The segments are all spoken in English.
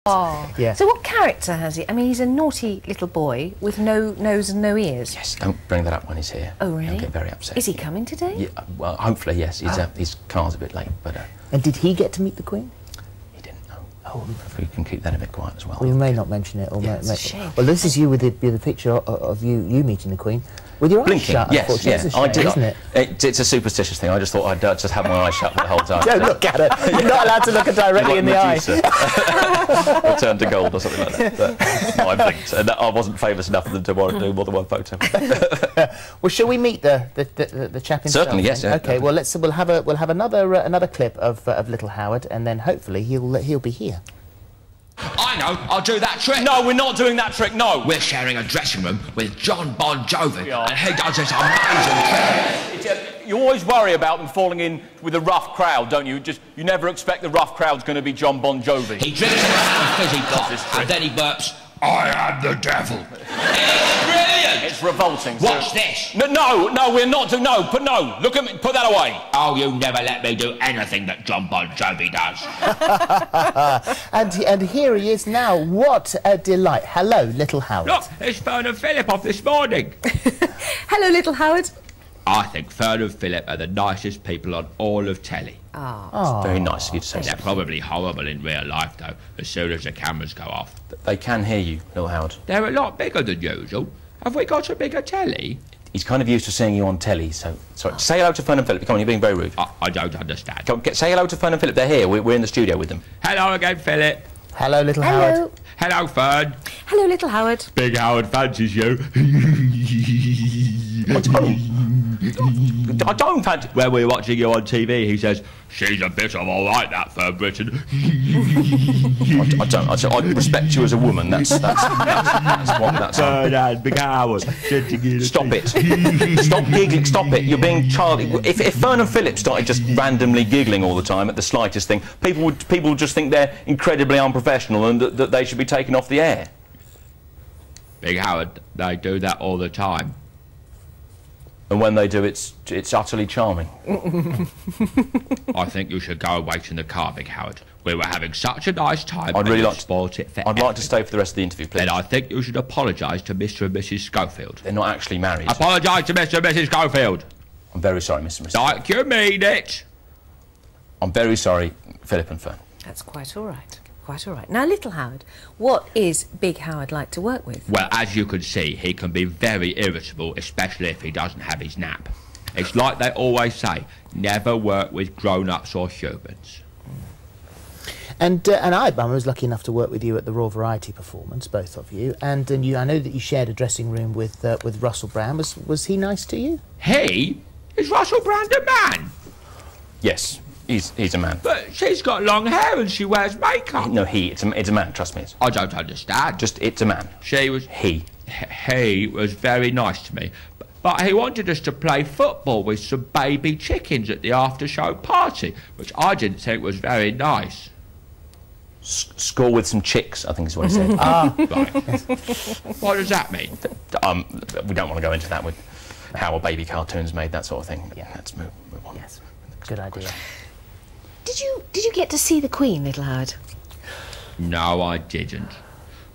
Oh. Yeah. So what character has he? I mean, he's a naughty little boy with no nose and no ears. Yes, don't bring that up when he's here. Oh, really? He'll get very upset. Is he coming today? Yeah, well, hopefully, yes. His car's a bit late, but... And did he get to meet the Queen? he didn't know. Oh, if we can keep that a bit quiet as well. Well, you may not mention it. Or It's a shame. Well, this is you with the picture of you meeting the Queen. With your eyes Blinking, shut, yes, unfortunately. yes. It's a shame, isn't it? It's a superstitious thing. I just thought I'd just have my eyes shut the whole time. Don't look at her. You're not allowed to look her directly in the eye. Or turn to gold or something like that. But, no, I blinked, and I wasn't famous enough for them to do more than one photo. Well, shall we meet the chap himself? Certainly, yes. Yeah. Okay. Well, we'll have another clip of little Howard, and then hopefully he'll be here. I know, I'll do that trick. No, we're not doing that trick, no. We're sharing a dressing room with John Bon Jovi, We are. and he does this amazing trick. You always worry about them falling in with a rough crowd, don't you? You never expect the rough crowd's going to be John Bon Jovi. He drinks a round of fizzy pop, and then he burps, I am the devil. It's brilliant! It's revolting. Watch this. No, we're not doing... No, look at me, put that away. Oh, you never let me do anything that John Bon Jovi does. And here he is now. What a delight. Hello, little Howard. Look, it's Fern and Philip off this morning. Hello, little Howard. I think Fern and Philip are the nicest people on all of telly. Ah. Very nice of you to say They're so. probably horrible in real life, though, as soon as the cameras go off. They can hear you, little Howard. They're a lot bigger than usual. Have we got a bigger telly? He's kind of used to seeing you on telly, so... Sorry, say hello to Fern and Philip. Come on, you're being very rude. I don't understand. Come on, say hello to Fern and Philip. They're here. We're in the studio with them. Hello again, Philip. Hello, little Hello. Howard. Hello, Fern. Hello, little Howard. Big Howard fancies you. I don't fancy... When we're watching you on TV, he says, she's a bit of all right, that Fern Britain. I respect you as a woman. That's what that's... Fern and Big Howard. Stop it. Stop giggling. Stop it. You're being childish. If Fern and Philip started just randomly giggling all the time at the slightest thing, people would just think they're incredibly unprofessional and that they should be taken off the air. Big Howard, they do that all the time. And when they do, it's utterly charming. I think you should go and wait in the car, Big Howard. We were having such a nice time. I'd really like to spoilt it for I'd like to stay for the rest of the interview, please. Then I think you should apologise to Mr. and Mrs. Schofield. They're not actually married. Apologise to Mr. and Mrs. Schofield. I'm very sorry, Mr. and Mrs. Like you mean it. I'm very sorry, Philip and Fern. That's quite all right. Quite all right. Now, little Howard, what is Big Howard like to work with? Well, as you can see, he can be very irritable, especially if he doesn't have his nap. It's like they always say, never work with grown-ups or humans. And I was lucky enough to work with you at the Raw Variety performance, both of you. And I know that you shared a dressing room with Russell Brand. Was he nice to you? He? Is Russell Brand a man? Yes, he's a man. But she's got long hair and she wears makeup. No, it's a man, trust me. I don't understand. Just, it's a man. She was... He was very nice to me. But he wanted us to play football with some baby chickens at the after-show party, which I didn't think was very nice. Score with some chicks, I think is what he said. Right. What does that mean? We don't want to go into that with how a baby cartoon's made, that sort of thing. Yeah, let's move on. Yes, good idea. Did you get to see the Queen, little Howard? No, I didn't.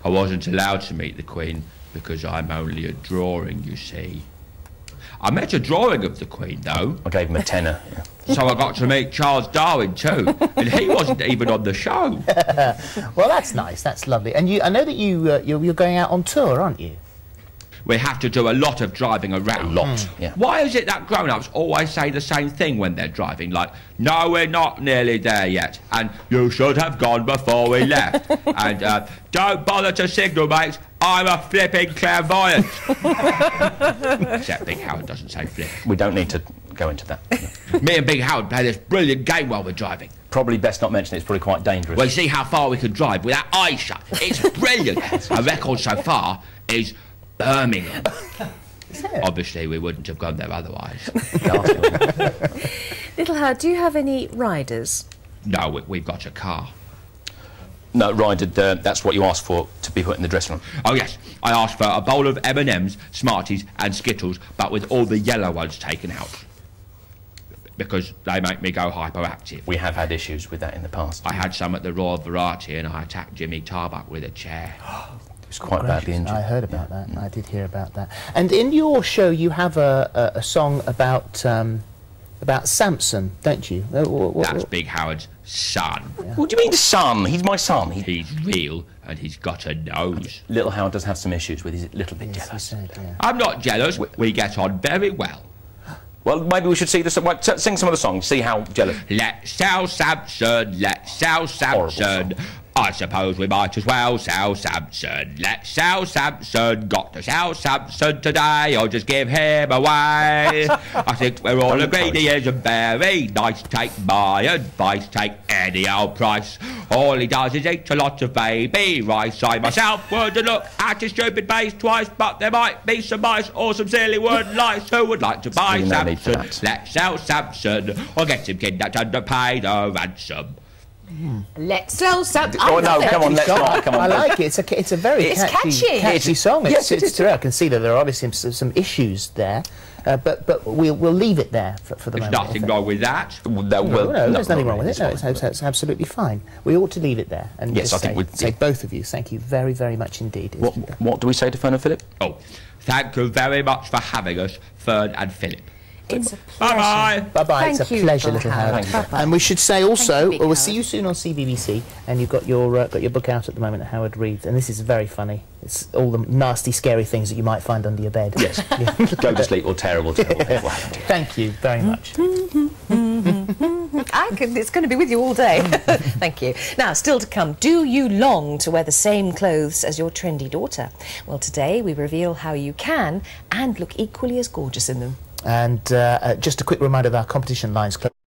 I wasn't allowed to meet the Queen because I'm only a drawing, you see. I met a drawing of the Queen, though. I gave him a tenner. Yeah. So I got to meet Charles Darwin, too. And he wasn't even on the show. Well, that's nice. That's lovely. And I know that you're going out on tour, aren't you? We have to do a lot of driving around. A lot, yeah. Why is it that grown-ups always say the same thing when they're driving? Like, no, we're not nearly there yet. And you should have gone before we left. And don't bother to signal, mate. I'm a flipping clairvoyant. Except Big Howard doesn't say flip. We don't need to go into that. Me and Big Howard play this brilliant game while we're driving. Probably best not mention it. It's probably quite dangerous. We'll see how far we can drive with our eyes shut. It's brilliant. Our record so far is Birmingham. Obviously, we wouldn't have gone there otherwise. Little Howard, do you have any riders? No, we've got a car. No, Ryder, that's what you asked for, to be put in the dressing room. Oh, yes. I asked for a bowl of M&Ms, Smarties and Skittles, but with all the yellow ones taken out. because they make me go hyperactive. We have had issues with that in the past. I had some at the Royal Variety and I attacked Jimmy Tarbuck with a chair. It was quite badly injured. I heard about that. I did hear about that. And in your show, you have a song about Samson, don't you? That's Big Howard's son. What do you mean son? He's my son. He's real and he's got a nose. Little Howard does have some issues with. He's a little bit Yes, jealous. you said, yeah. I'm not jealous. We get on very well. Well, maybe we should see this. Sing some of the songs. See how jealous. Let's sell Samson. Let's sell Samson. I suppose we might as well sell Samson. Let's sell Samson. Got to sell Samson today, or just give him away. I think we're all agreed he isn't very nice. Take my advice, take any old price. All he does is eat a lot of baby rice. I myself wouldn't look at his stupid face twice, but there might be some mice or some silly word lice who would like to buy Really no need for Samson. that. Let's sell Samson, or get him kidnapped and pay the ransom. Let's sell something. Oh no, come on, let's not. Come on. I like it. It's a very It's catchy. song. Yes, it It's is. true. I can see that there are obviously some issues there, but we'll leave it there for the There's moment. nothing wrong with that. No, there's nothing wrong with it. No, it's absolutely fine. We ought to leave it there. And Yes, just I think we'd- say both of you, thank you very, very much indeed. What do we say to Fern and Philip? Oh, thank you very much for having us, Fern and Philip. It's a pleasure. Bye-bye. Bye-bye. It's a Thank you, pleasure, Little little Howard. Howard. Bye-bye. And we should say also, Big we'll Howard. see you soon on CBBC, and you've got your book out at the moment, Howard Reads, and this is very funny. It's all the nasty, scary things that you might find under your bed. Yes. Go to sleep or terrible. Thank you very much. It's going to be with you all day. Thank you. Now, still to come, do you long to wear the same clothes as your trendy daughter? Well, today we reveal how you can and look equally as gorgeous in them. And just a quick reminder that our competition lines close.